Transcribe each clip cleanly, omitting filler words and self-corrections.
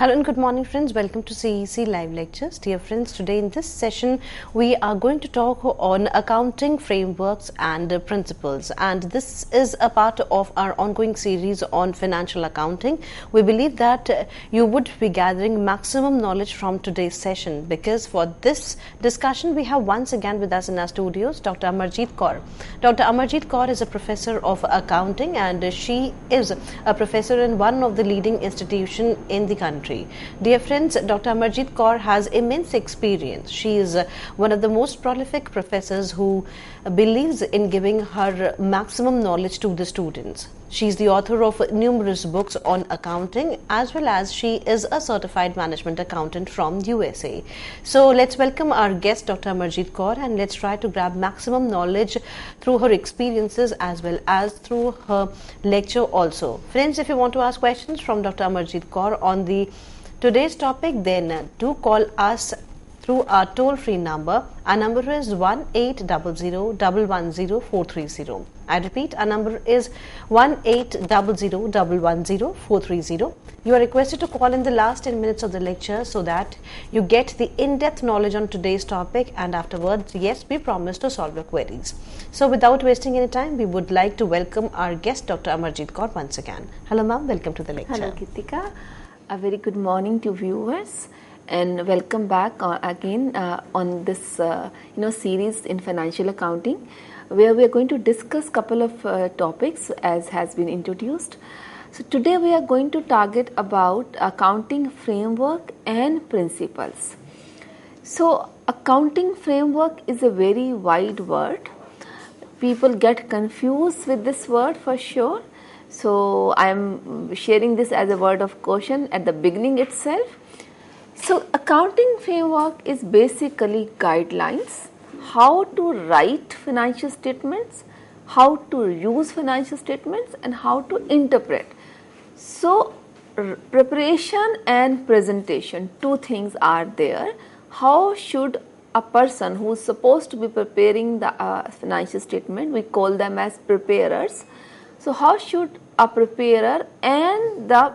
Hello and good morning friends, welcome to CEC live lectures. Dear friends, today in this session we are going to talk on accounting frameworks and principles, and this is a part of our ongoing series on financial accounting. We believe that you would be gathering maximum knowledge from today's session, because for this discussion we have once again with us in our studios Dr. Amarjeet Kaur. Dr. Amarjeet Kaur is a professor of accounting and she is a professor in one of the leading institutions in the country. Dear friends, Dr. Amarjeet Kaur has immense experience. She is one of the most prolific professors who believes in giving her maximum knowledge to the students. She is the author of numerous books on accounting, as well as she is a certified management accountant from USA. So let's welcome our guest Dr. Amarjeet Kaur and let's try to grab maximum knowledge through her experiences as well as through her lecture also. Friends, if you want to ask questions from Dr. Amarjeet Kaur on today's topic, then do call us through our toll-free number. Our number is 1800-110-430. I repeat, our number is 1800-110-430. You are requested to call in the last 10 minutes of the lecture so that you get the in-depth knowledge on today's topic, and afterwards, yes, we promise to solve your queries. So without wasting any time, we would like to welcome our guest Dr. Amarjeet Kaur once again. Hello ma'am, welcome to the lecture. Hello Kritika, a very good morning to viewers. And welcome back again on this series in financial accounting, where we are going to discuss couple of topics as has been introduced. So today we are going to target about accounting framework and principles. So accounting framework is a very wide word. People get confused with this word for sure. So I am sharing this as a word of caution at the beginning itself. So accounting framework is basically guidelines how to write financial statements, how to use financial statements, and how to interpret. So preparation and presentation, two things are there. How should a person who is supposed to be preparing the financial statement, we call them as preparers. So how should a preparer and the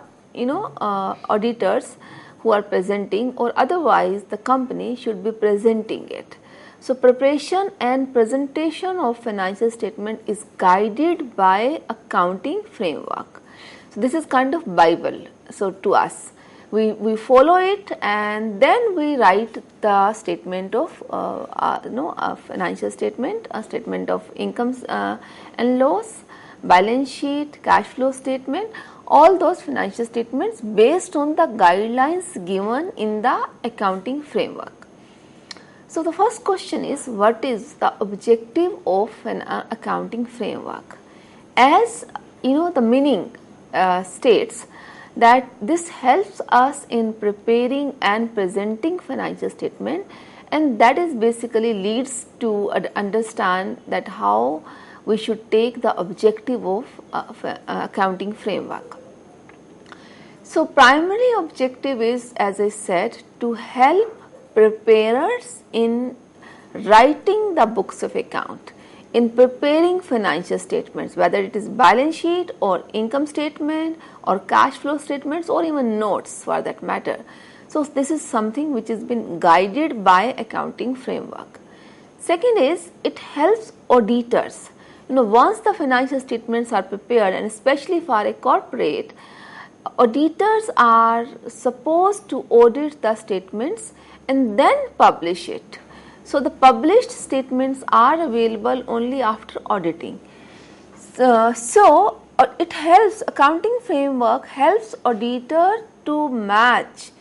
auditors who are presenting, or otherwise the company should be presenting it. So preparation and presentation of financial statement is guided by accounting framework. So this is kind of Bible. So to us, we follow it and then we write the statement of a financial statement, a statement of incomes and loss, balance sheet, cash flow statement, all those financial statements based on the guidelines given in the accounting framework. So the first question is, what is the objective of an accounting framework? As the meaning states that this helps us in preparing and presenting financial statement, and that is basically leads to understand that how we should take the objective of accounting framework. So primary objective is, as I said, to help preparers in writing the books of account, in preparing financial statements, whether it is balance sheet or income statement or cash flow statements or even notes for that matter. So this is something which has been guided by accounting framework. Second is, it helps auditors. Once the financial statements are prepared, and especially for a corporate, auditors are supposed to audit the statements and then publish it. So the published statements are available only after auditing. So it helps, accounting framework helps auditor to match,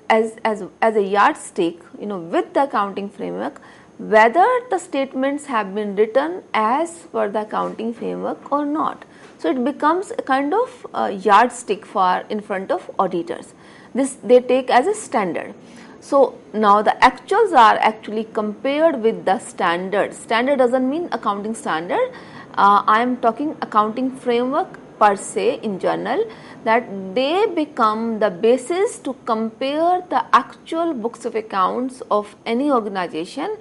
as a yardstick, with the accounting framework, whether the statements have been written as per the accounting framework or not. So it becomes a kind of yardstick for in front of auditors. This they take as a standard. So now the actuals are actually compared with the standard. Standard doesn't mean accounting standard. I am talking accounting framework per se in general, that they become the basis to compare the actual books of accounts of any organization,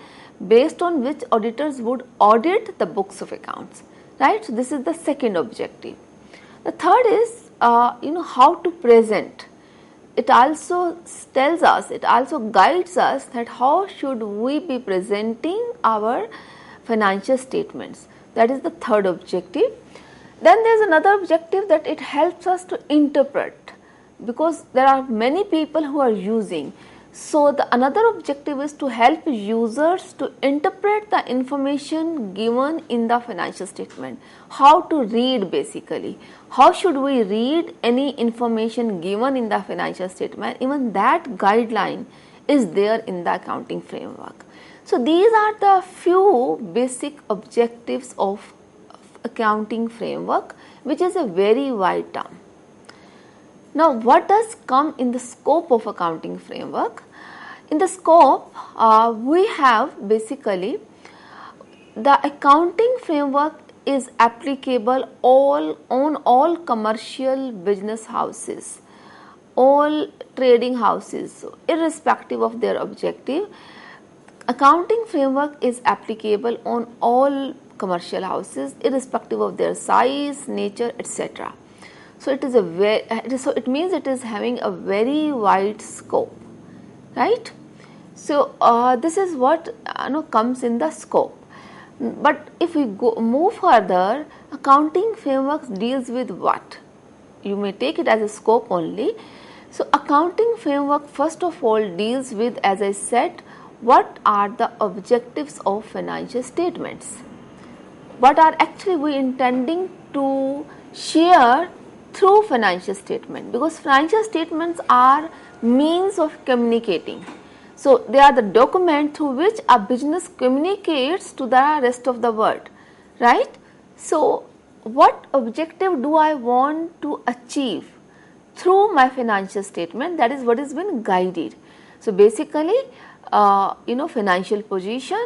based on which auditors would audit the books of accounts. Right? So this is the second objective. The third is how to present it also tells us, it also guides us that how should we be presenting our financial statements. That is the third objective. Then there is another objective, that it helps us to interpret, because there are many people who are using. So the another objective is to help users to interpret the information given in the financial statement. How to read, basically. How should we read any information given in the financial statement? Even that guideline is there in the accounting framework. So these are the few basic objectives of accounting framework, which is a very wide term. Now, what does come in the scope of accounting framework? In the scope, we have basically the accounting framework is applicable on all commercial business houses, all trading houses, irrespective of their objective. Accounting framework is applicable on all commercial houses, irrespective of their size, nature, etc. So it is it means it is having a very wide scope, right? So this is what comes in the scope. But if we move further, accounting framework deals with what? You may take it as a scope only. So accounting framework first of all deals with, as I said, what are the objectives of financial statements? What are actually we intending to share through financial statement, because financial statements are means of communicating. So they are the document through which a business communicates to the rest of the world, right? So what objective do I want to achieve through my financial statement? That is what has been guided. So basically, financial position,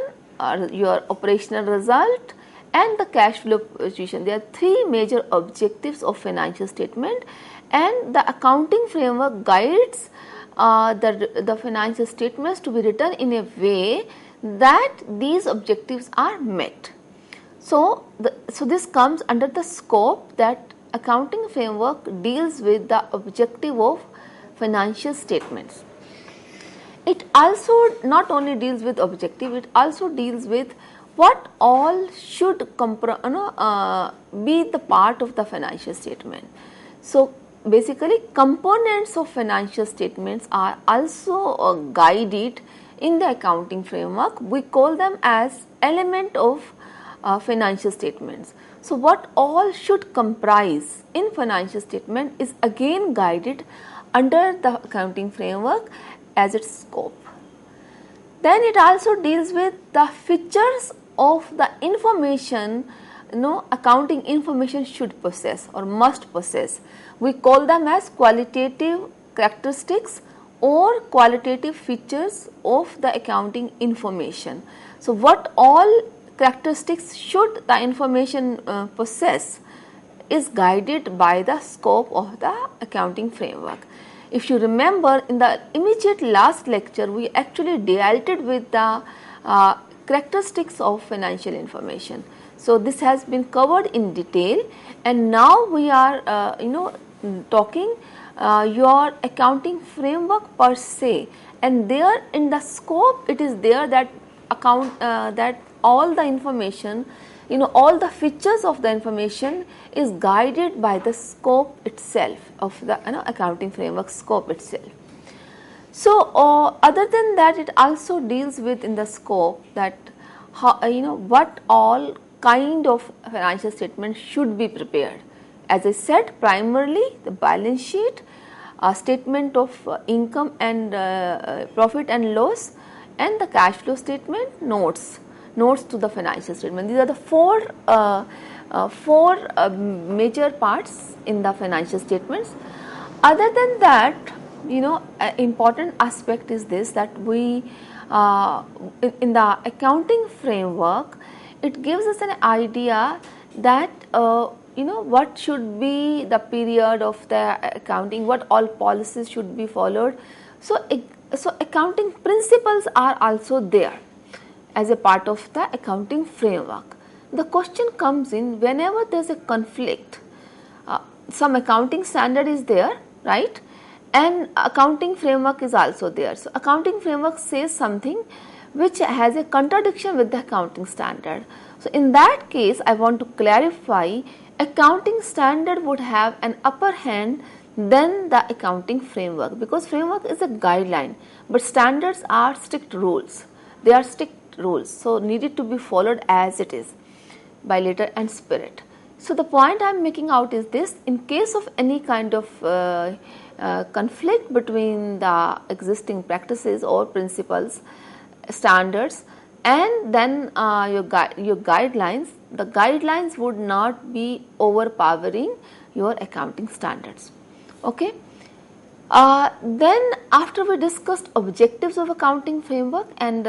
your operational result, and the cash flow position. There are three major objectives of financial statement, and the accounting framework guides the financial statements to be written in a way that these objectives are met. So this comes under the scope that accounting framework deals with the objective of financial statements. It also not only deals with objective, it also deals with what all should be the part of the financial statement. So basically, components of financial statements are also guided in the accounting framework. We call them as element of financial statements. So what all should comprise in financial statement is again guided under the accounting framework as its scope. Then it also deals with the features of the information accounting information should possess or must possess. We call them as qualitative characteristics or qualitative features of the accounting information. So what all characteristics should the information possess is guided by the scope of the accounting framework. If you remember, in the immediate last lecture, we actually dealt with the characteristics of financial information. So this has been covered in detail, and now we are talking your accounting framework per se, and there in the scope it is there that that all the information, all the features of the information is guided by the scope itself of the accounting framework scope itself. So other than that, it also deals with in the scope that how, what all kind of financial statement should be prepared. As I said, primarily the balance sheet, statement of income and profit and loss, and the cash flow statement, notes to the financial statement. These are the four major parts in the financial statements. Other than that, an important aspect is this, that we in the accounting framework, it gives us an idea that what should be the period of the accounting, what all policies should be followed. So accounting principles are also there as a part of the accounting framework. The question comes in whenever there is a conflict, some accounting standard is there, right? and accounting framework is also there. So accounting framework says something which has a contradiction with the accounting standard. So in that case, I want to clarify, accounting standard would have an upper hand than the accounting framework, because framework is a guideline, but standards are strict rules. They are strict rules, so needed to be followed as it is by letter and spirit. So the point I am making out is this: in case of any kind of conflict between the existing practices or principles, standards, and then your guidelines, the guidelines would not be overpowering your accounting standards. Okay. Then after we discussed objectives of accounting framework and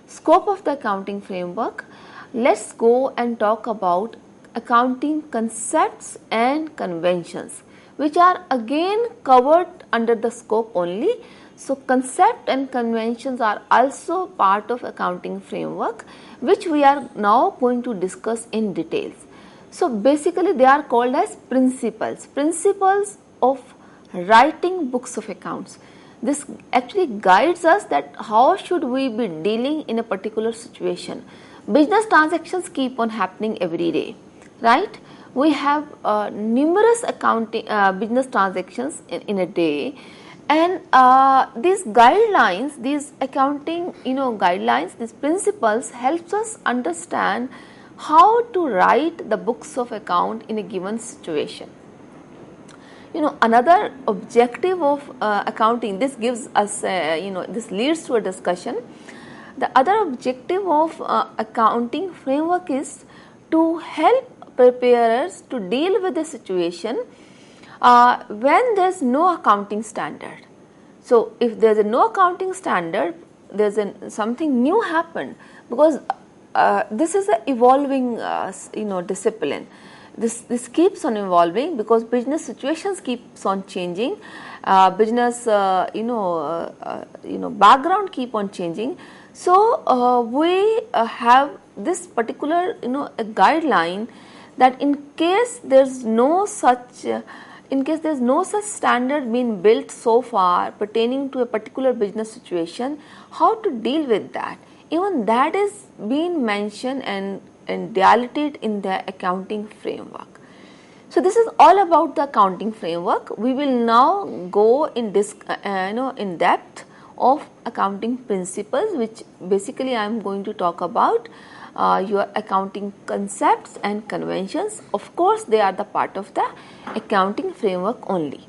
scope of the accounting framework, let's go and talk about accounting concepts and conventions, which are again covered under the scope only. So concept and conventions are also part of accounting framework, which we are now going to discuss in details. So basically they are called as principles of writing books of accounts. This actually guides us that how should we be dealing in a particular situation. Business transactions keep on happening every day, right? We have numerous accounting business transactions in a day, and these guidelines, these accounting guidelines, these principles helps us understand how to write the books of account in a given situation. Another objective of accounting, this gives us this leads to a discussion. The other objective of accounting framework is to help preparers to deal with the situation when there is no accounting standard. So if there is no accounting standard, there is something new happened, because this is an evolving discipline. This keeps on evolving because business situations keeps on changing, business background keep on changing. So we have this particular a guideline that in case there is no such standard being built so far pertaining to a particular business situation, how to deal with that, even that is being mentioned and dilated in the accounting framework. So this is all about the accounting framework. We will now go in in depth of accounting principles, which basically I am going to talk about your accounting concepts and conventions. Of course, they are the part of the accounting framework only.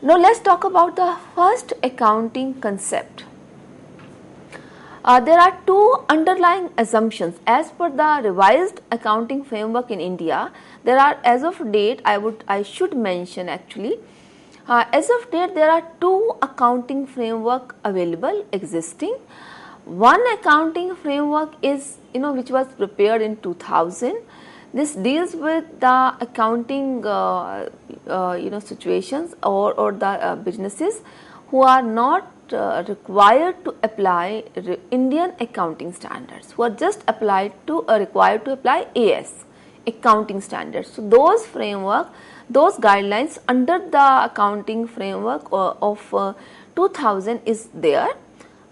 Now let's talk about the first accounting concept. There are two underlying assumptions as per the revised accounting framework in India. There are, as of date, I should mention actually, as of date there are two accounting framework available existing. One accounting framework is which was prepared in 2000. This deals with the accounting situations or the businesses who are not required to apply Indian accounting standards, who are just required to apply AS accounting standards. So those framework, those guidelines under the accounting framework of 2000 is there.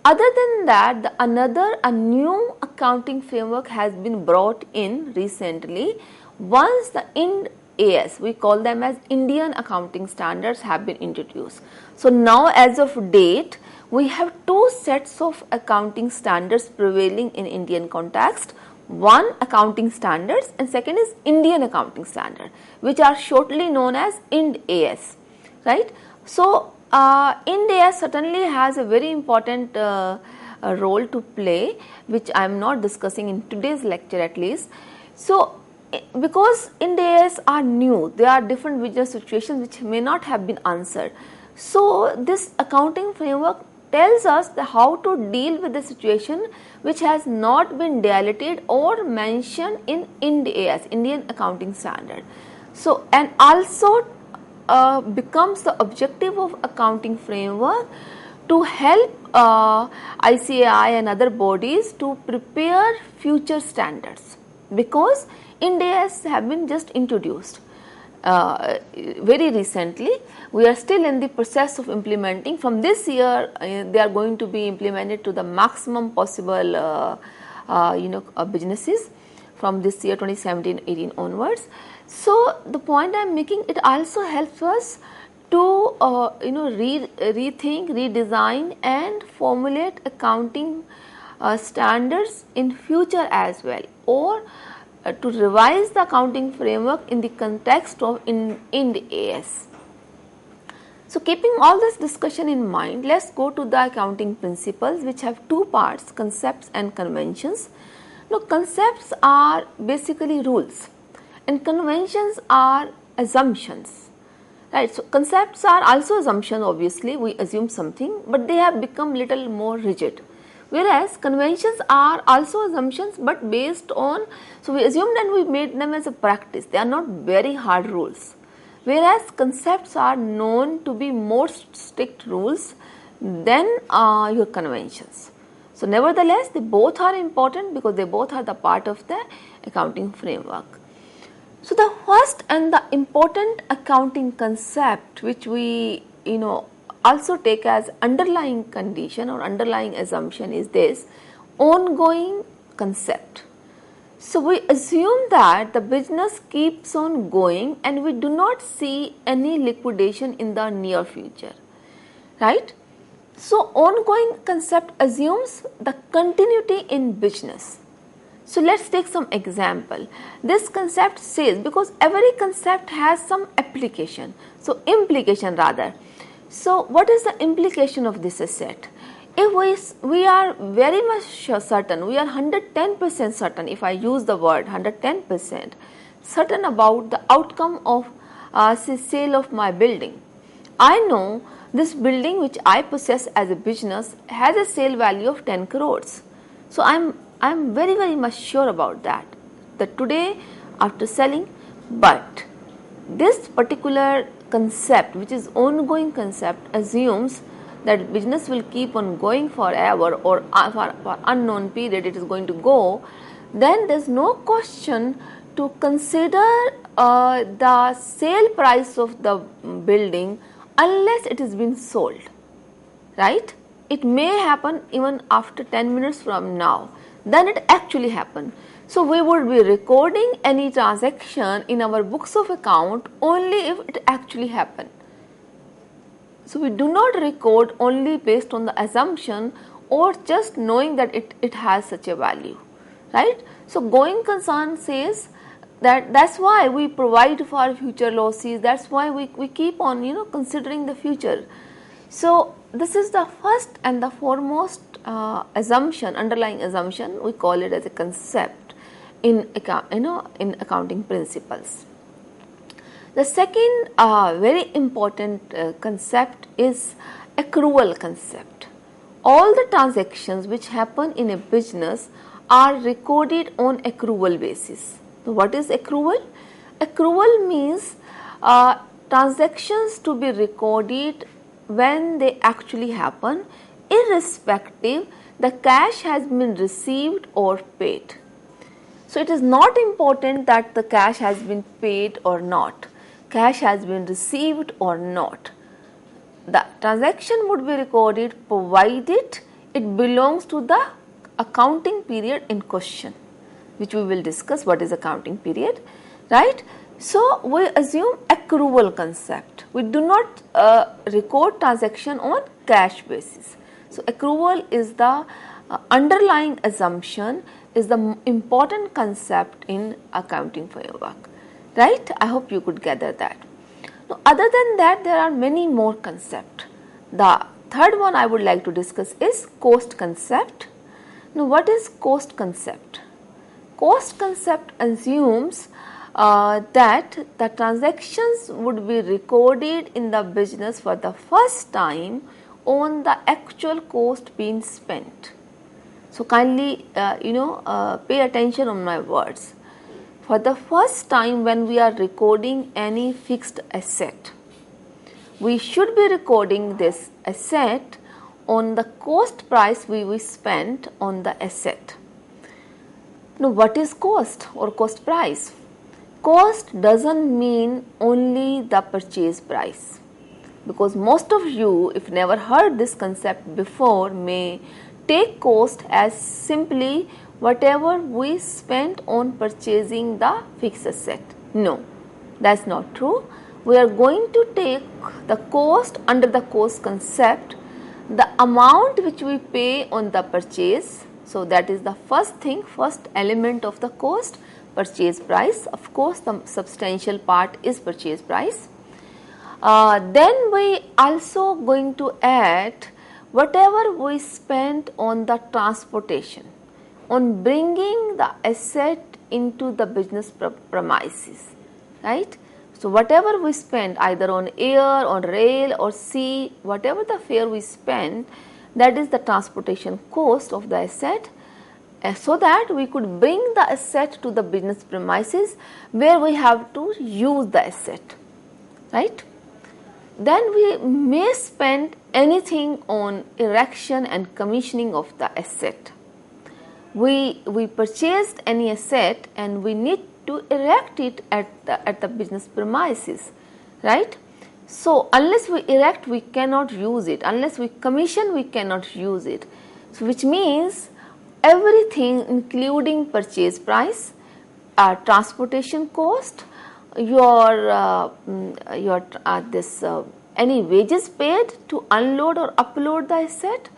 Other than that, a new accounting framework has been brought in recently. Once the Ind AS, we call them as Indian accounting standards, have been introduced. So now as of date, we have two sets of accounting standards prevailing in Indian context. One, accounting standards, and second is Indian accounting standard, which are shortly known as Ind AS, right? So Ind AS certainly has a very important role to play, which I am not discussing in today's lecture at least. So because Ind AS are new, there are different business situations which may not have been answered. So this accounting framework tells us how to deal with the situation which has not been dilated or mentioned in Ind AS, Indian accounting standard. So and also becomes the objective of accounting framework to help ICAI and other bodies to prepare future standards, because Ind AS have been just introduced. very recently. We are still in the process of implementing. From this year, they are going to be implemented to the maximum possible businesses from this year 2017-18 onwards. So the point I am making, it also helps us to rethink, redesign and formulate accounting standards in future as well, or to revise the accounting framework in the context of Ind AS. So keeping all this discussion in mind, let's go to the accounting principles, which have two parts, concepts and conventions. Now concepts are basically rules and conventions are assumptions, right? So concepts are also assumptions, obviously we assume something, but they have become little more rigid. Whereas conventions are also assumptions but based on, so we assumed and we made them as a practice, they are not very hard rules. Whereas concepts are known to be more strict rules than your conventions. So nevertheless, they both are important because they both are the part of the accounting framework. So the first and the important accounting concept, which we also take as underlying condition or underlying assumption, is this ongoing concept. So we assume that the business keeps on going and we do not see any liquidation in the near future, right? So ongoing concept assumes the continuity in business. So let's take some example. This concept says, because every concept has some application, so implication rather. So what is the implication of this asset? If we are very much certain, we are 110% certain, if I use the word 110% certain about the outcome of sale of my building. I know this building which I possess as a business has a sale value of 10 crores. So I'm very much sure about that today after selling, but this particular concept, which is ongoing concept, assumes that business will keep on going forever or for unknown period it is going to go. Then there is no question to consider the sale price of the building unless it has been sold, right? It may happen even after 10 minutes from now, then it actually happened. So we would be recording any transaction in our books of account only if it actually happened. So we do not record only based on the assumption or just knowing that it has such a value, right? So going concern says that's why we provide for future losses, that's why we keep on considering the future. So this is the first and the foremost assumption, underlying assumption, we call it as a concept in accounting principles. The second very important concept is accrual concept. All the transactions which happen in a business are recorded on accrual basis. So what is accrual? Accrual means transactions to be recorded when they actually happen, irrespective the cash has been received or paid. So it is not important that the cash has been paid or not, cash has been received or not. The transaction would be recorded provided it belongs to the accounting period in question, which we will discuss what is accounting period, right? So we assume accrual concept. We do not record transaction on cash basis. So accrual is the underlying assumption, is the important concept in accounting framework, right? I hope you could gather that. Now, other than that, there are many more concepts. The third one I would like to discuss is cost concept. Now, what is cost concept? Cost concept assumes that the transactions would be recorded in the business for the first time on the actual cost being spent. So kindly pay attention on my words. For the first time when we are recording any fixed asset, we should be recording this asset on the cost price we spent on the asset. Now what is cost or cost price? cost doesn't mean only the purchase price, because most of you, if never heard this concept before, may take cost as simply whatever we spent on purchasing the fixed asset. No, that's not true. We are going to take the cost under the cost concept, the amount which we pay on the purchase. So that is the first thing, first element of the cost, purchase price. Of course, the substantial part is purchase price. Then we also going to add whatever we spent on the transportation, on bringing the asset into the business premises, right? So whatever we spend either on air, on rail or sea, whatever the fare we spend, that is the transportation cost of the asset, so that we could bring the asset to the business premises where we have to use the asset, right? Then we may spend anything on erection and commissioning of the asset. We purchased any asset and we need to erect it at the business premises, right? So unless we erect, we cannot use it. Unless we commission, we cannot use it. So which means everything, including purchase price, transportation cost, any wages paid to unload or upload the asset,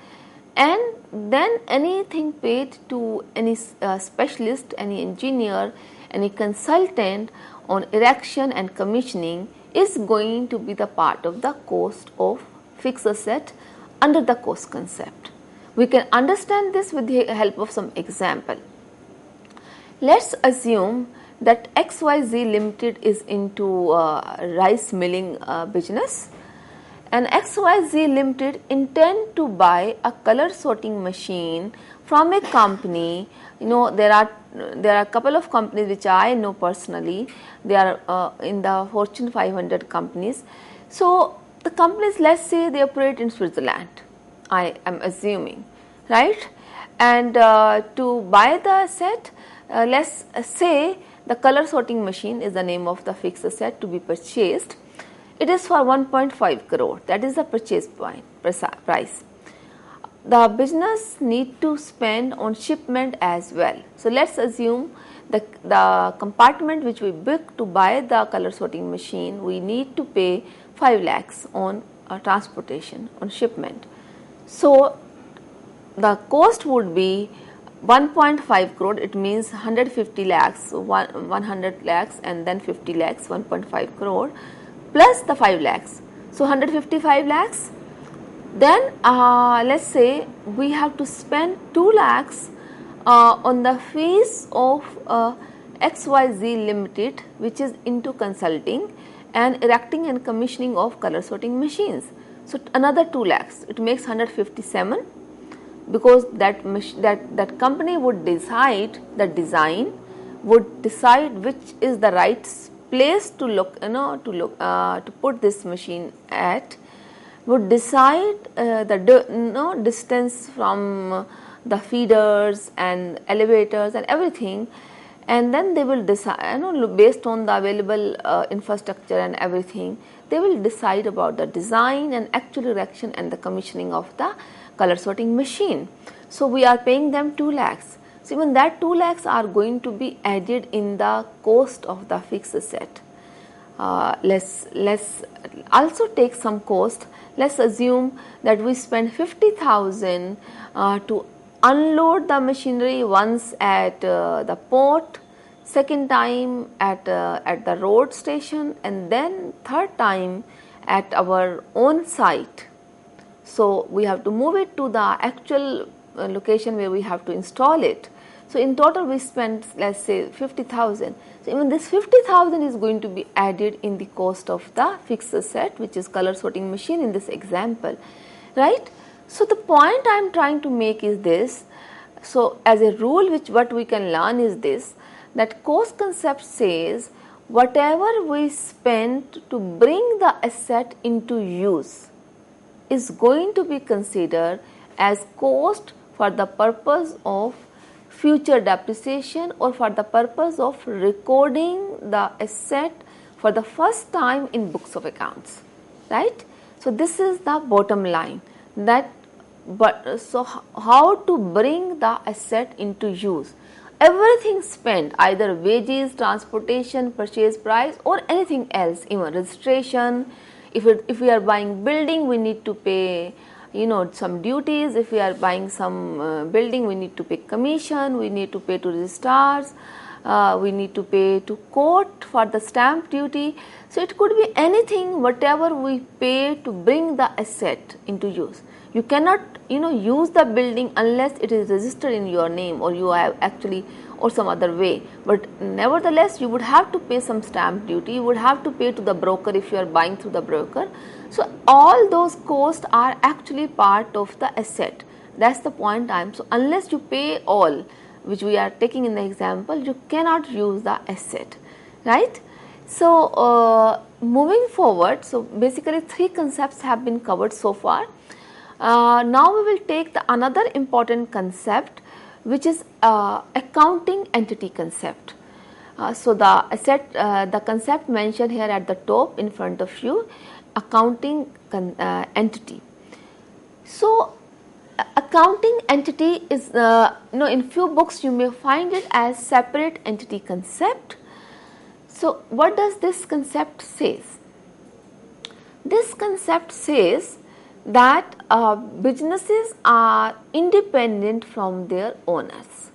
and then anything paid to any specialist, any engineer, any consultant on erection and commissioning is going to be the part of the cost of fixed asset under the cost concept. We can understand this with the help of some example. Let's assume that XYZ Limited is into rice milling business, and XYZ Limited intend to buy a color sorting machine from a company. You know, there are a couple of companies which I know personally. They are in the Fortune 500 companies. So the companies, let's say they operate in Switzerland, I am assuming, right? And to buy the asset, let's say the color sorting machine is the name of the fixed asset to be purchased. It is for 1.5 crore, that is the purchase price. The business need to spend on shipment as well. So let's assume the compartment which we book to buy the color sorting machine, we need to pay 5 lakhs on transportation, on shipment. So the cost would be 1.5 crore, it means 150 lakhs, 100 lakhs and then 50 lakhs, 1.5 crore plus the 5 lakhs. So 155 lakhs. Then let's say we have to spend 2 lakhs on the fees of XYZ Limited, which is into consulting and erecting and commissioning of color sorting machines. So another 2 lakhs, it makes 157, because that company would decide the design, would decide which is the right place to to put this machine at, would decide the distance from the feeders and elevators and everything, and then they will decide, based on the available infrastructure and everything, they will decide about the design and actual erection and the commissioning of the color sorting machine. So we are paying them 2 lakhs. So even that 2 lakhs are going to be added in the cost of the fixed asset. Let's also take some cost. Let's assume that we spend 50,000 to unload the machinery once at the port, second time at the road station, and then third time at our own site. So we have to move it to the actual location where we have to install it. So in total we spent, let's say, 50,000. So even this 50,000 is going to be added in the cost of the fixed asset, which is color sorting machine in this example, right? So the point I am trying to make is this. So as a rule, what we can learn is this, that cost concept says whatever we spend to bring the asset into use is going to be considered as cost for the purpose of future depreciation or for the purpose of recording the asset for the first time in books of accounts, right. So, this is the bottom line, that so how to bring the asset into use. Everything spent, either wages, transportation, purchase price or anything else, even registration. If we are buying building, we need to pay some duties. If we are buying some building, we need to pay commission, we need to pay to registrars, we need to pay to court for the stamp duty. So, it could be anything, whatever we pay to bring the asset into use. You cannot use the building unless it is registered in your name or you have actually or some other way, but nevertheless you would have to pay some stamp duty, you would have to pay to the broker if you are buying through the broker. So, all those costs are actually part of the asset. That is the point I am. So, unless you pay all, which we are taking in the example, you cannot use the asset, right. So, moving forward, so basically 3 concepts have been covered so far. Now we will take the another important concept, which is accounting entity concept. So, the concept mentioned here at the top in front of you, accounting entity. So, accounting entity is in few books you may find it as separate entity concept. So, what does this concept says? This concept says that businesses are independent from their owners.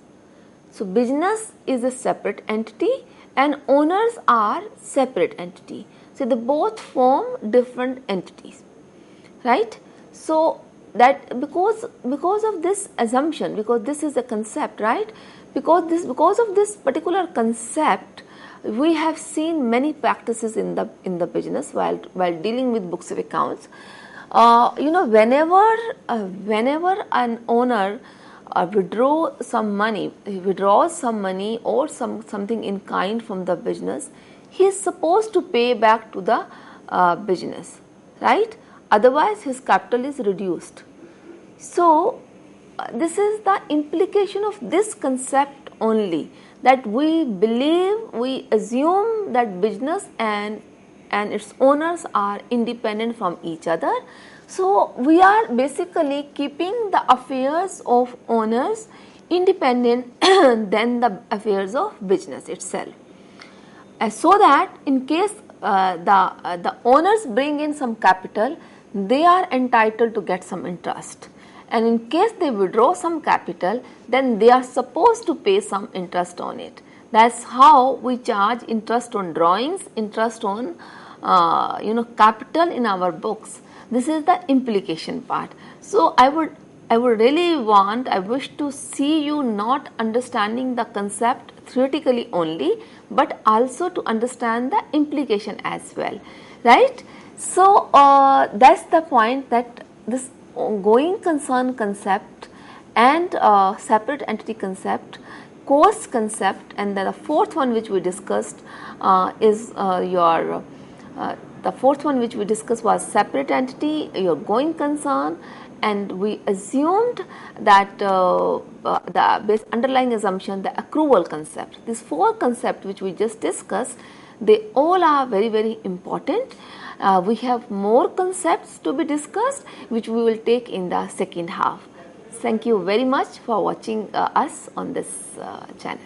So, business is a separate entity and owners are separate entity. So, they both form different entities, right. So, that because of this assumption, because this is a concept, right, because of this particular concept, we have seen many practices in the business while dealing with books of accounts. Whenever an owner withdraws some money or something in kind from the business, he is supposed to pay back to the business, right. Otherwise, his capital is reduced. So, this is the implication of this concept only, that we assume that business and its owners are independent from each other. So, we are basically keeping the affairs of owners independent than the affairs of business itself. So that in case the owners bring in some capital, they are entitled to get some interest, and in case they withdraw some capital, then they are supposed to pay some interest on it. That is how we charge interest on drawings, interest on capital in our books. This is the implication part. So, I wish to see you not understanding the concept theoretically only, but also to understand the implication as well, right. So, that is the point, that this going concern concept and separate entity concept, cost concept, and then the fourth one which we discussed the fourth one which we discussed was separate entity, your going concern, and we assumed that the underlying assumption, the accrual concept. These 4 concepts which we just discussed, they all are very, very important. We have more concepts to be discussed, which we will take in the second half. Thank you very much for watching us on this channel.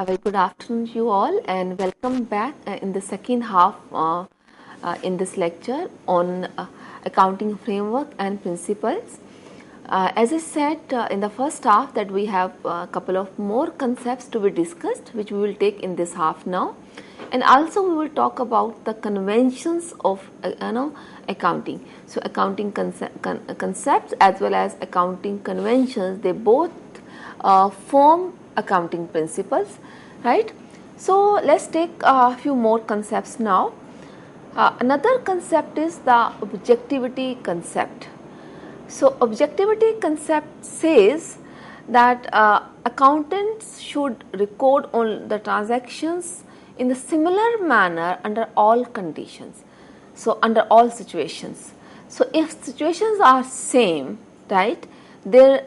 A very good afternoon to you all, and welcome back in the second half in this lecture on accounting framework and principles. As I said in the first half that we have a couple of more concepts to be discussed, which we will take in this half now, and also we will talk about the conventions of accounting. So accounting concepts as well as accounting conventions, they both form accounting principles, right? So let's take a few more concepts now. Another concept is the objectivity concept. So objectivity concept says that accountants should record all the transactions in a similar manner under all conditions, so under all situations. So if situations are same, right, the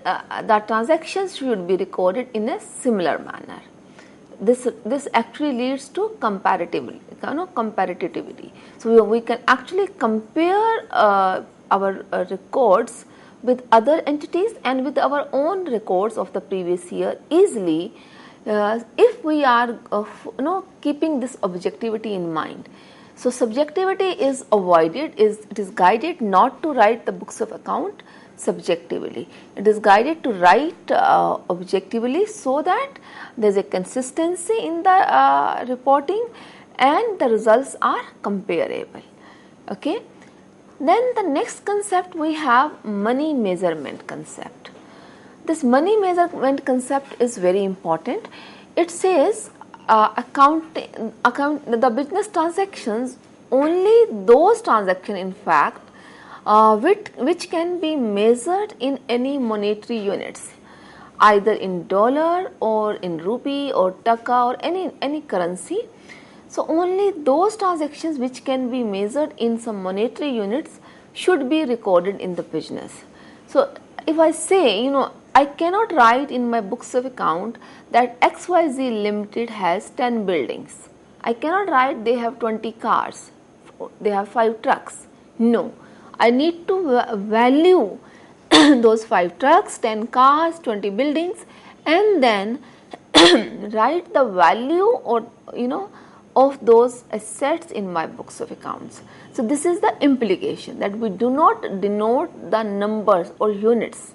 transactions should be recorded in a similar manner. This actually leads to comparativity. So we can actually compare our records with other entities and with our own records of the previous year easily if we are keeping this objectivity in mind. So subjectivity is avoided, it is guided not to write the books of account subjectively. It is guided to write objectively so that there is a consistency in the reporting and the results are comparable. Okay. Then the next concept we have money measurement concept. This money measurement concept is very important. It says the business transactions, only those transactions in fact which can be measured in any monetary units, either in dollar or in rupee or taka or any currency. So only those transactions which can be measured in some monetary units should be recorded in the business. So if I say, I cannot write in my books of account that XYZ Limited has 10 buildings. I cannot write they have 20 cars, they have 5 trucks. No, I need to value those 5 trucks, 10 cars, 20 buildings, and then write the value or of those assets in my books of accounts. So this is the implication, that we do not denote the numbers or units.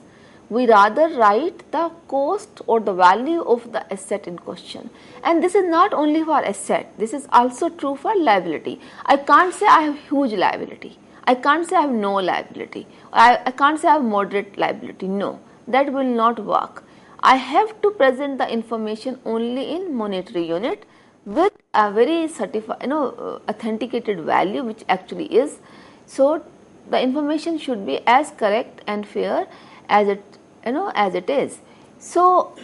We rather write the cost or the value of the asset in question. And this is not only for asset, this is also true for liability. I can't say I have huge liability. I can't say I have no liability. I can't say I have moderate liability. No, that will not work. I have to present the information only in monetary unit with a very certified, authenticated value, which actually is. So the information should be as correct and fair as it is. So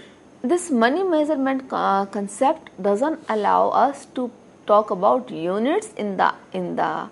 this money measurement concept doesn't allow us to talk about units in the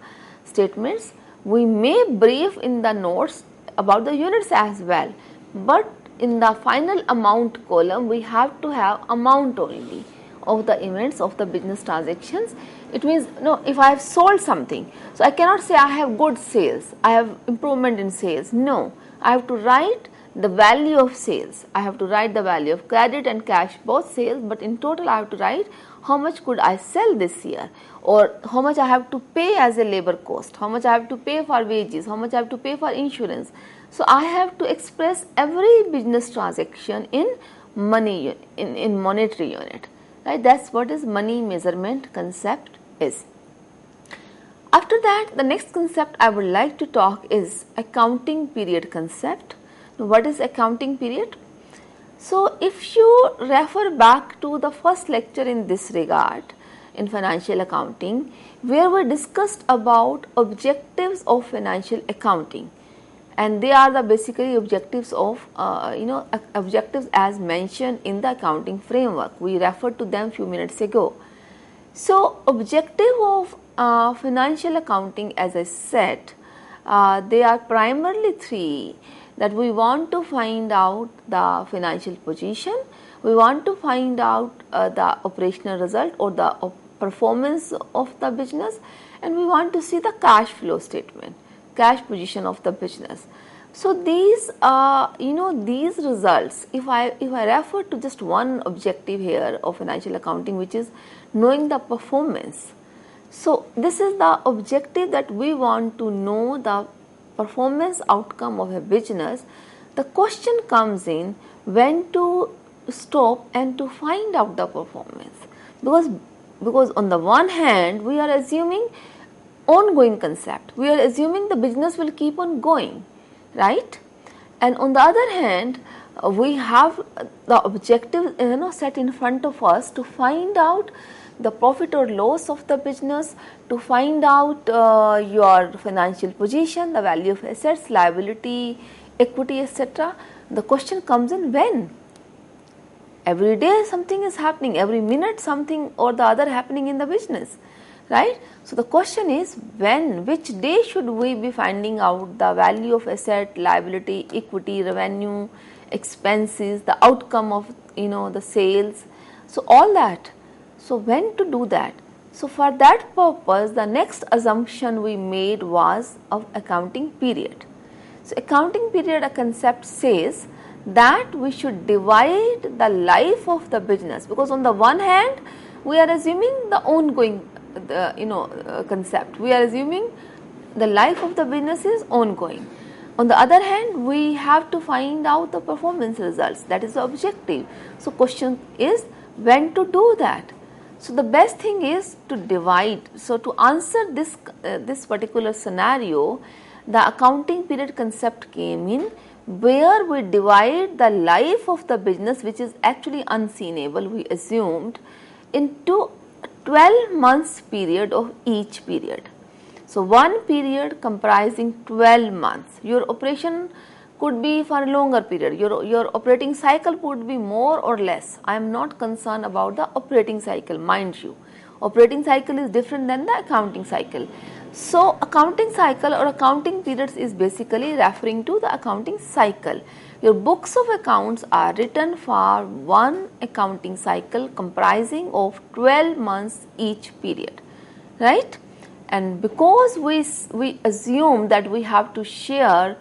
statements. We may brief in the notes about the units as well, but in the final amount column we have to have amount only of the events of the business transactions. It means, if I have sold something, so I cannot say I have good sales, I have improvement in sales. No, I have to write the value of sales. I have to write the value of credit and cash, both sales, but in total I have to write how much could I sell this year, or how much I have to pay as a labor cost, how much I have to pay for wages, how much I have to pay for insurance. So I have to express every business transaction in money, in monetary unit. Right? That's what is money measurement concept is. After that, the next concept I would like to talk is accounting period concept. Now, what is accounting period? So if you refer back to the first lecture in this regard in financial accounting, where we discussed about objectives of financial accounting, and they are the basically objectives of objectives as mentioned in the accounting framework. We referred to them few minutes ago. So objective of financial accounting, as I said, they are primarily 3. That we want to find out the financial position, we want to find out the operational result or the performance of the business, and we want to see the cash flow statement, cash position of the business. So these these results, if I refer to just one objective here of financial accounting, which is knowing the performance. So this is the objective, that we want to know the performance outcome of a business. The question comes in when to stop and to find out the performance, because on the one hand we are assuming ongoing concept, we are assuming the business will keep on going, right? And on the other hand, we have the objective set in front of us to find out the profit or loss of the business, to find out your financial position, the value of assets, liability, equity, etc. The question comes in when. Every day something is happening, every minute something or the other happening in the business, right? So the question is when, which day should we be finding out the value of asset, liability, equity, revenue, expenses, the outcome of the sales, so all that. So when to do that? So for that purpose, the next assumption we made was of accounting period. So accounting period, a concept says that we should divide the life of the business, because on the one hand we are assuming the ongoing concept, we are assuming the life of the business is ongoing. On the other hand, we have to find out the performance results, that is the objective. So question is when to do that. So the best thing is to divide. So to answer this particular scenario, the accounting period concept came in, where we divide the life of the business, which is actually unseenable, we assumed, into 12 months period of each period. So one period comprising 12 months. Your operation could be for a longer period, your operating cycle could be more or less. I am not concerned about the operating cycle, mind you. Operating cycle is different than the accounting cycle. So accounting cycle or accounting periods is basically referring to the accounting cycle. Your books of accounts are written for one accounting cycle comprising of 12 months each period, right? And because we assume that we have to share,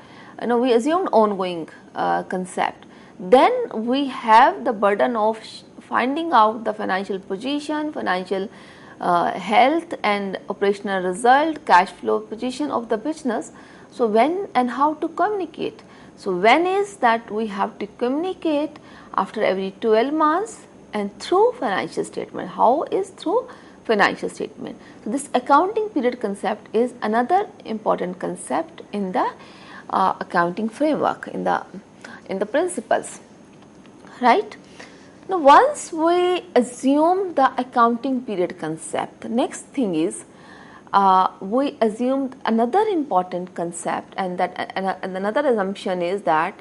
we assumed ongoing concept, then we have the burden of finding out the financial position, financial health and operational result, cash flow position of the business. So when and how to communicate. So when is that we have to communicate after every 12 months and through financial statement. How is through financial statement. So this accounting period concept is another important concept in the accounting framework, in the principles, right? Now once we assume the accounting period concept, the next thing is we assumed another important concept, and another assumption is that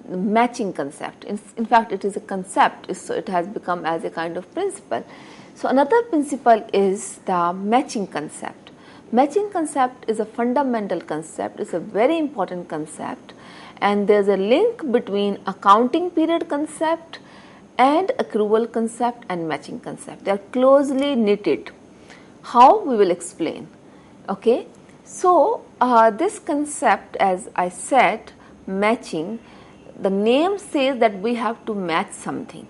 the matching concept. In fact, it is a concept, so it has become as a kind of principle. So another principle is the matching concept. Matching concept is a fundamental concept, it's a very important concept, and there's a link between accounting period concept and accrual concept and matching concept. They are closely knitted. How? We will explain. Okay. So this concept, as I said, matching, the name says that we have to match something.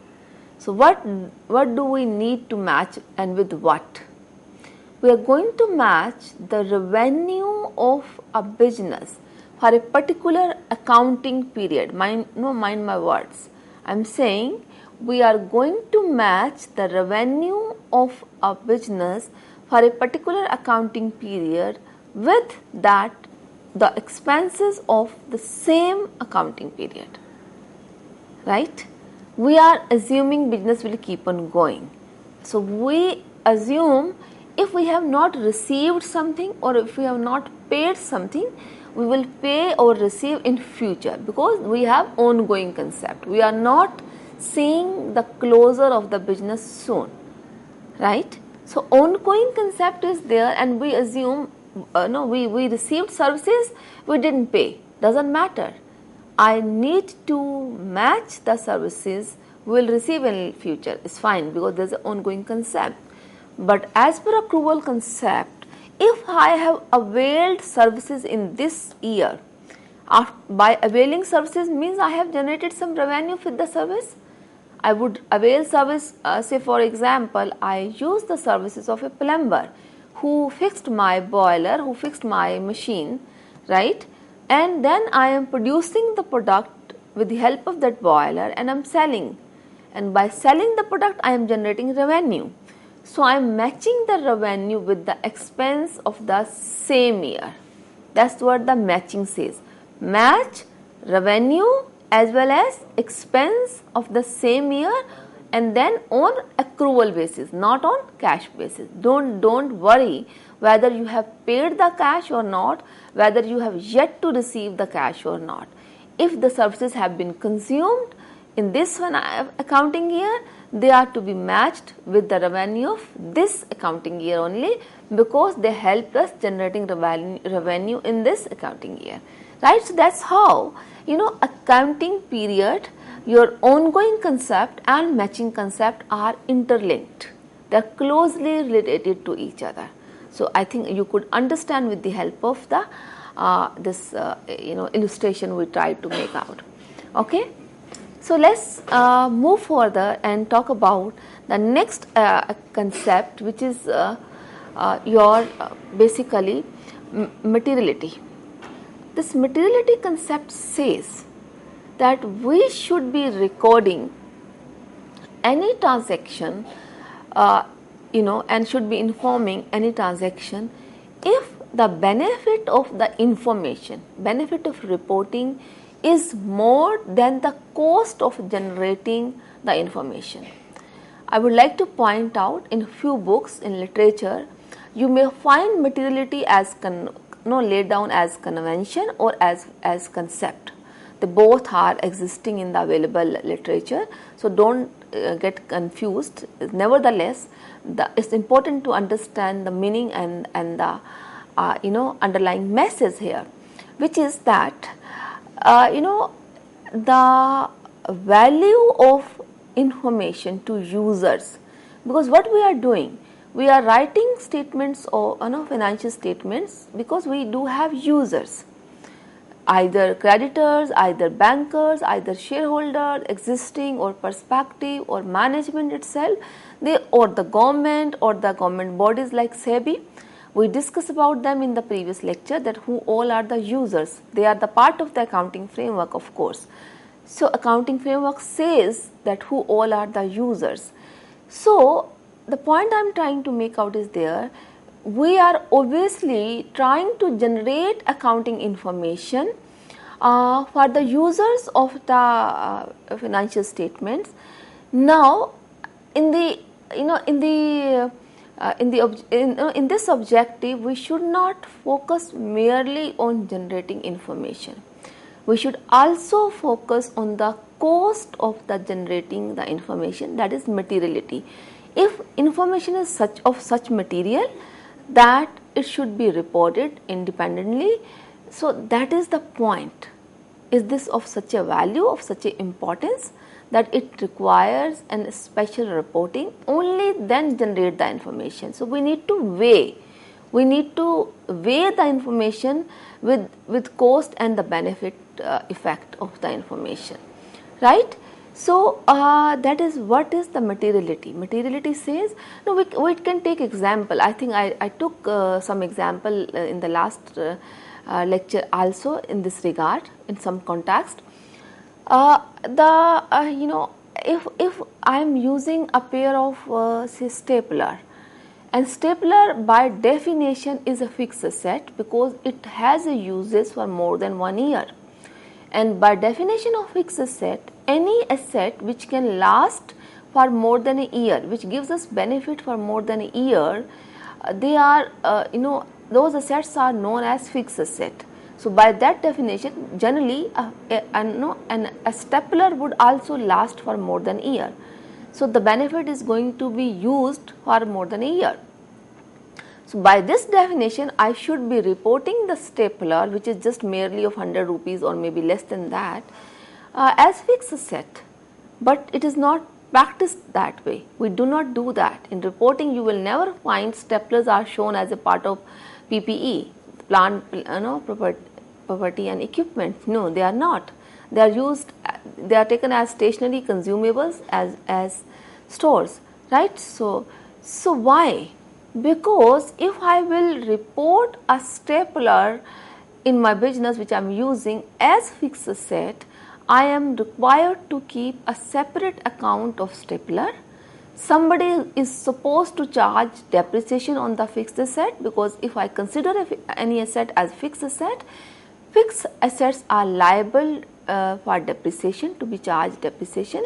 So what do we need to match, and with what? We are going to match the revenue of a business for a particular accounting period. Mind my words. I am saying we are going to match the revenue of a business for a particular accounting period with that the expenses of the same accounting period, right? We are assuming business will keep on going. So we assume if we have not received something or if we have not paid something, we will pay or receive in future, because we have ongoing concept. We are not seeing the closure of the business soon, right? So ongoing concept is there, and we assume we received services, we didn't pay, doesn't matter. I need to match the services we will receive in future, it's fine, because there's an ongoing concept. But as per accrual concept, if I have availed services in this year, By availing services means I have generated some revenue with the service. I would avail service, say for example, I use the services of a plumber who fixed my boiler, who fixed my machine, right? And then I am producing the product with the help of that boiler and I am selling. And by selling the product, I am generating revenue. So I am matching the revenue with the expense of the same year. That's what the matching says. Match revenue as well as expense of the same year, and then on accrual basis, not on cash basis. Don't worry whether you have paid the cash or not, whether you have yet to receive the cash or not. If the services have been consumed in this one accounting year, they are to be matched with the revenue of this accounting year only, because they helped us generating revenue in this accounting year, right? So that's how, accounting period, your ongoing concept and matching concept are interlinked. They are closely related to each other. So I think you could understand with the help of the illustration we tried to make out. Okay. So let's move further and talk about the next concept, which is your basically materiality. This materiality concept says that we should be recording any transaction, and should be informing any transaction if the benefit of the information, benefit of reporting is more than the cost of generating the information. I would like to point out, in a few books in literature, you may find materiality as laid down as convention or as concept. They both are existing in the available literature, so don't get confused. Nevertheless, it's important to understand the meaning and the underlying message here, which is that the value of information to users, because what we are doing, we are writing statements or financial statements because we do have users, either creditors, either bankers, either shareholders, existing or prospective, or management itself, or the government bodies like SEBI. We discussed about them in the previous lecture, that who all are the users. They are the part of the accounting framework, of course. So accounting framework says that who all are the users. So the point I am trying to make out is there, we are obviously trying to generate accounting information for the users of the financial statements. Now, in this objective, we should not focus merely on generating information. We should also focus on the cost of the generating the information, that is materiality. If information is of such material that it should be reported independently, so that is the point. Is this of such a value, of such a importance that it requires a special reporting? Only then generate the information. So we need to weigh. We need to weigh the information with cost and the benefit effect of the information, right? So that is what is the materiality. Materiality says, we can take example. I think I took some example in the last lecture also in this regard, in some context. If I am using a pair of say stapler, and stapler by definition is a fixed asset because it has a uses for more than 1 year, and by definition of fixed asset, any asset which can last for more than a year, which gives us benefit for more than a year, they are those assets are known as fixed asset. So by that definition, generally a stapler would also last for more than a year. So the benefit is going to be used for more than a year. So by this definition, I should be reporting the stapler, which is just merely of 100 rupees or maybe less than that, as fixed asset. But it is not practiced that way. We do not do that. In reporting, you will never find staplers are shown as a part of PPE, plant property, property and equipment. No, they are not. They are used, they are taken as stationary consumables as stores, right? So why? Because if I will report a stapler in my business which I am using as fixed asset, I am required to keep a separate account of stapler. Somebody is supposed to charge depreciation on the fixed asset, because if I consider any asset as fixed assets are liable for depreciation, to be charged depreciation,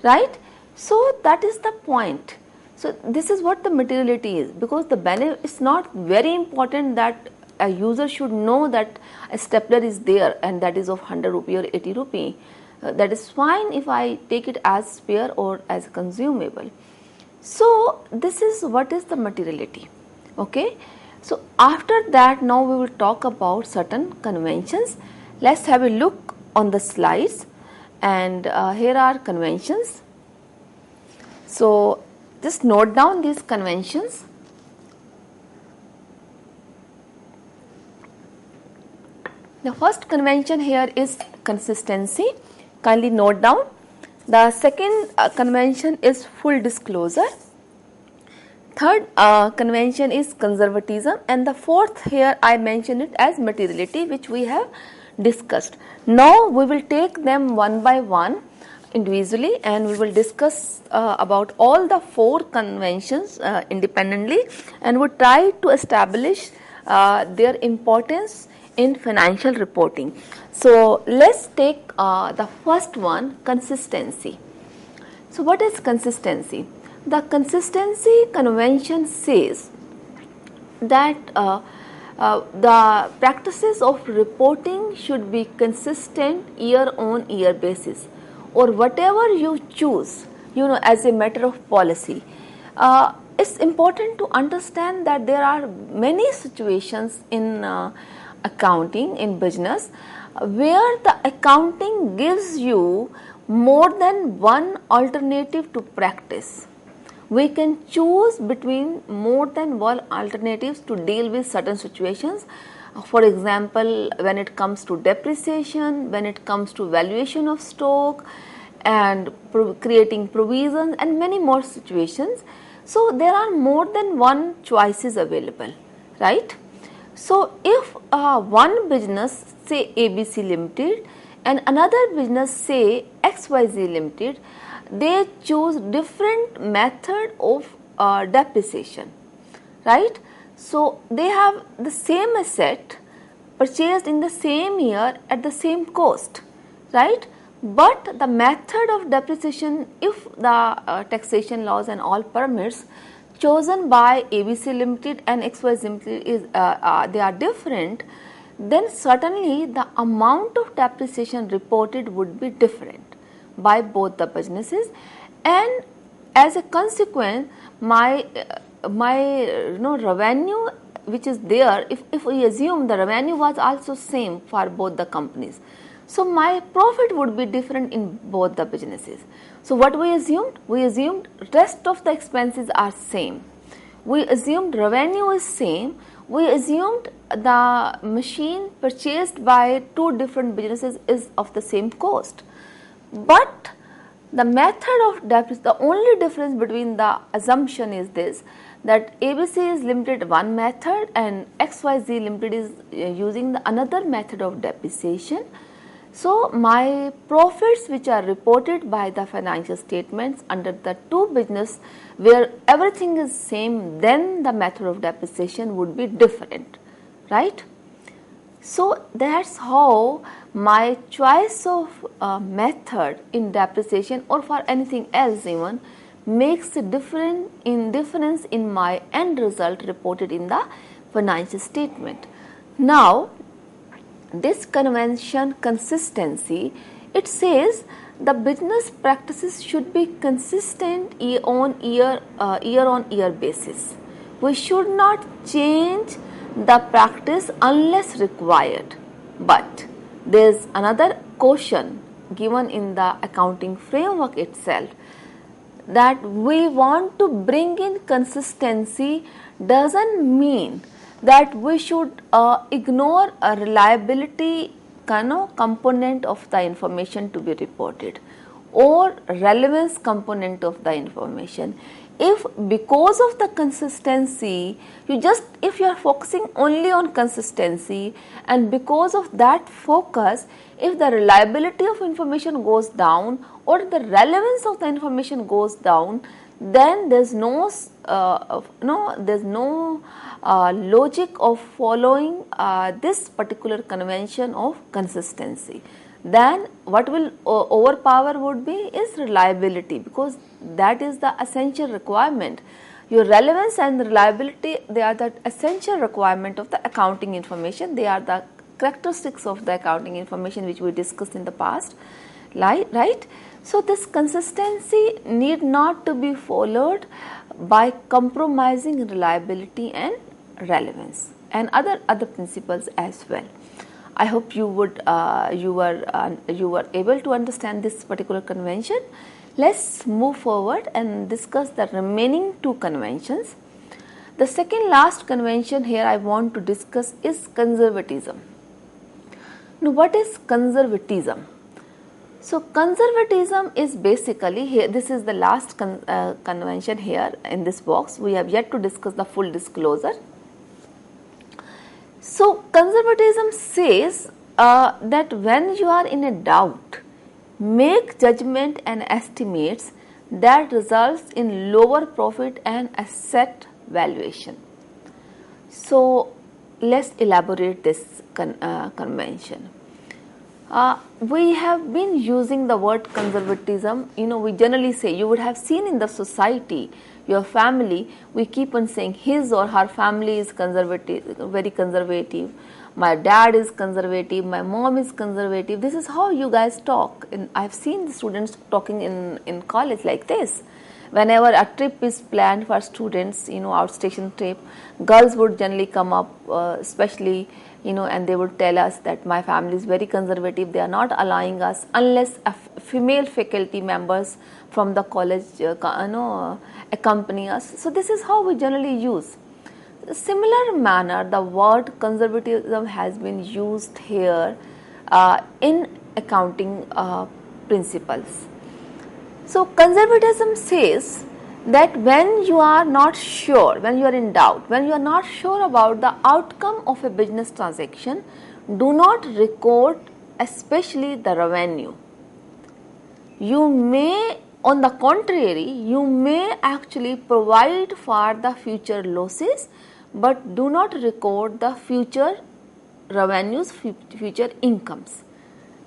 right? So that is the point. So this is what the materiality is, because the benefit is not very important that a user should know that a stapler is there and that is of 100 rupee or 80 rupee. That is fine if I take it as spare or as consumable. So this is what is the materiality. Okay. So after that, now we will talk about certain conventions. Let's have a look on the slides, and here are conventions. So just note down these conventions. The first convention here is consistency. Kindly note down. The second convention is full disclosure. Third convention is conservatism, and the fourth here I mentioned it as materiality, which we have discussed. Now we will take them one by one individually, and we will discuss about all the four conventions independently, and we try to establish their importance in financial reporting. So let's take the first one, consistency. So what is consistency? The consistency convention says that the practices of reporting should be consistent year on year basis, or whatever you choose, as a matter of policy. It's important to understand that there are many situations in accounting, in business, where the accounting gives you more than one alternative to practice. We can choose between more than one alternatives to deal with certain situations. For example, when it comes to depreciation, when it comes to valuation of stock, and creating provisions, and many more situations. So there are more than one choices available, right? So if one business, say ABC Limited, and another business, say XYZ Limited, they choose different method of depreciation, right? So they have the same asset purchased in the same year at the same cost, right? But the method of depreciation, if the taxation laws and all permits, chosen by ABC Limited and XYZ Limited is they are different, then certainly the amount of depreciation reported would be different by both the businesses, and as a consequence, my revenue which is there, if we assume the revenue was also same for both the companies, so my profit would be different in both the businesses. So what we assumed? We assumed rest of the expenses are same. We assumed revenue is same. We assumed the machine purchased by two different businesses is of the same cost. But the method of depreciation, the only difference between the assumption is this, that ABC is limited one method and XYZ Limited is using the another method of depreciation. So my profits which are reported by the financial statements under the two business where everything is same, then the method of depreciation would be different, right? So that's how my choice of method in depreciation or for anything else even makes a difference in my end result reported in the financial statement. Now this convention consistency, it says the business practices should be consistent year on year basis. We should not change the practice unless required. But there is another caution given in the accounting framework itself, that we want to bring in consistency doesn't mean that we should ignore a reliability component of the information to be reported or relevance component of the information. If because of the consistency, if you are focusing only on consistency, and because of that focus, if the reliability of information goes down or the relevance of the information goes down, then there's no logic of following this particular convention of consistency. Then what will overpower would be is reliability, because that is the essential requirement. Your relevance and reliability, they are the essential requirement of the accounting information. They are the characteristics of the accounting information which we discussed in the past, right? So this consistency need not to be followed by compromising reliability and relevance and other principles as well. I hope you were able to understand this particular convention. Let's move forward and discuss the remaining two conventions. The second last convention here I want to discuss is conservatism. Now, what is conservatism? So, conservatism is basically, here this is the last convention here in this box. We have yet to discuss the full disclosure. So, conservatism says that when you are in a doubt, make judgment and estimates that results in lower profit and asset valuation. So, let's elaborate this convention. We have been using the word conservatism, we generally say, you would have seen in the society, your family, we keep on saying his or her family is conservative, very conservative, my dad is conservative, my mom is conservative. This is how you guys talk. And I've seen the students talking in college like this. Whenever a trip is planned for students, outstation trip, girls would generally come up, especially, and they would tell us that my family is very conservative, they are not allowing us unless female faculty members from the college accompany us. So this is how we generally use. Similar manner, the word conservatism has been used here in accounting principles. So conservatism says that when you are not sure, when you are in doubt, when you are not sure about the outcome of a business transaction, do not record especially the revenue. You may, on the contrary, you may actually provide for the future losses, but do not record the future revenues, future incomes.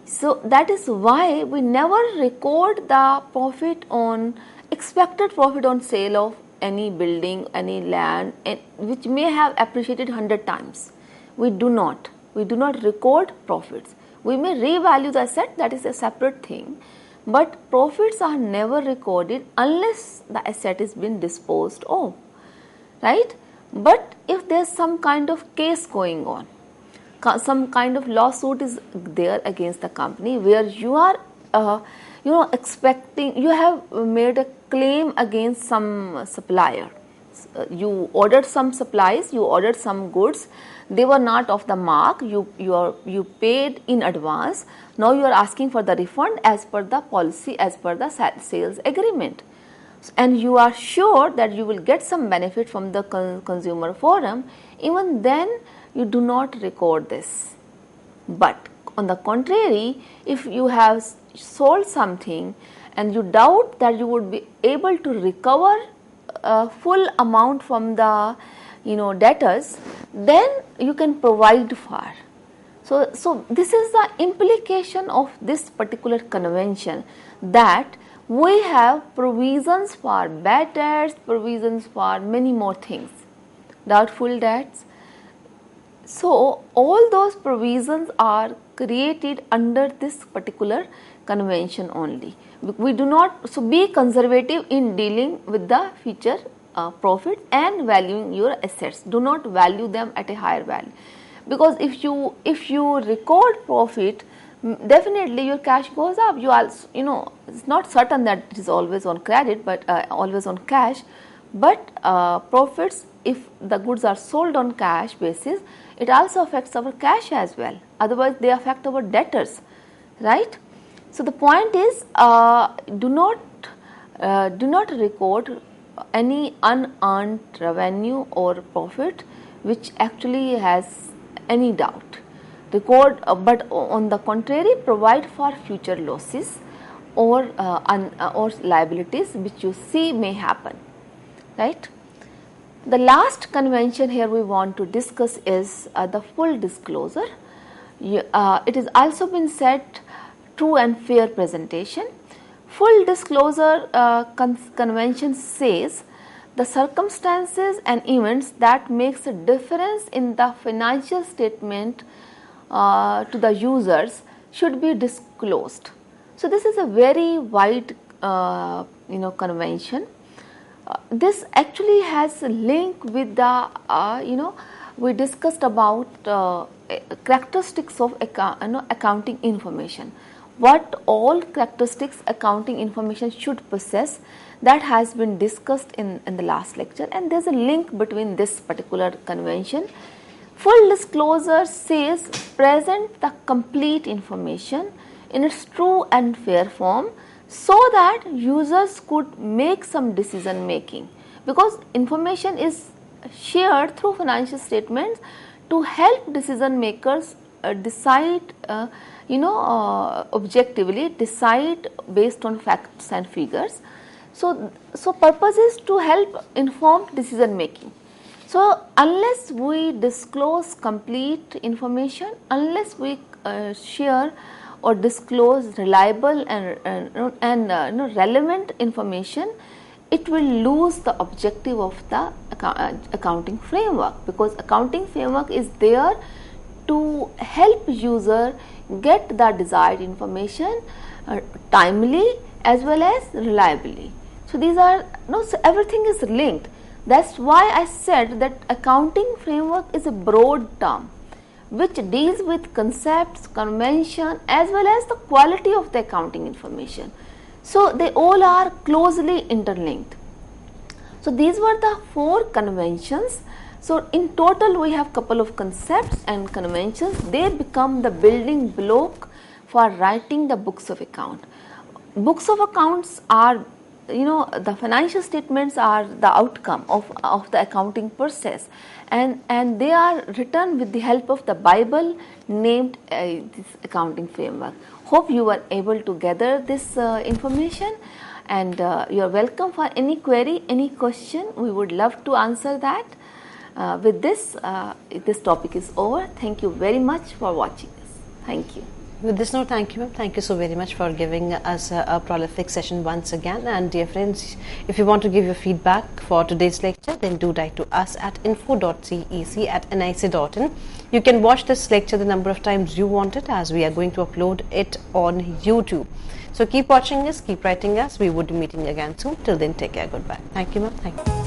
So that is why we never record the expected profit on sale of any building, any land, which may have appreciated 100 times. We do not record profits. We may revalue the asset, that is a separate thing, but profits are never recorded unless the asset is been disposed of, right? But if there is some kind of case going on, some kind of lawsuit is there against the company where you are expecting, you have made a claim against some supplier. You ordered some supplies, you ordered some goods, they were not of the mark, you paid in advance. Now you are asking for the refund as per the policy, as per the sales agreement, and you are sure that you will get some benefit from the consumer forum. Even then you do not record this. But on the contrary, if you have sold something and you doubt that you would be able to recover full amount from the debtors, then you can provide for. So this is the implication of this particular convention, that we have provisions for bad debts, provisions for many more things, doubtful debts. So all those provisions are created under this particular convention only. We do not, so be conservative in dealing with the future profit and valuing your assets. Do not value them at a higher value, because if you record profit, definitely your cash goes up. You are, it's not certain that it is always on credit, but always on cash, but profits if the goods are sold on cash basis, it also affects our cash as well. Otherwise, they affect our debtors, right? So the point is, do not record any unearned revenue or profit which actually has any doubt. Record, but on the contrary, provide for future losses or liabilities which you see may happen, right? The last convention here we want to discuss is the full disclosure. It is also been said true and fair presentation. Full disclosure convention says the circumstances and events that makes a difference in the financial statement to the users should be disclosed. So this is a very wide convention. This actually has a link with the we discussed about characteristics of accounting information. What all characteristics accounting information should possess, that has been discussed in the last lecture, and there is a link between this particular convention. Full disclosure says present the complete information in its true and fair form so that users could make some decision making, because information is shared through financial statements to help decision makers decide objectively, decide based on facts and figures. So purpose is to help informed decision making. So unless we disclose complete information, unless we share or disclose reliable and relevant information, it will lose the objective of the accounting framework, because accounting framework is there to help user get the desired information timely as well as reliably. So these are so everything is linked. That's why I said that accounting framework is a broad term which deals with concepts, convention as well as the quality of the accounting information. So they all are closely interlinked. So these were the 4 conventions. So in total we have couple of concepts and conventions. They become the building block for writing the books of account. Books of accounts are, the financial statements are the outcome of the accounting process, and they are written with the help of the Bible named this accounting framework. Hope you were able to gather this information, and you are welcome for any query, any question. We would love to answer that. With this, this topic is over. Thank you very much for watching this. Thank you. With this note, thank you, ma'am. Thank you so very much for giving us a prolific session once again. And dear friends, if you want to give your feedback for today's lecture, then do write to us at info.cec@nic.in. You can watch this lecture the number of times you want it, as we are going to upload it on YouTube. So keep watching us, keep writing us. We would be meeting again soon. Till then, take care. Goodbye. Thank you, ma'am. Thank you.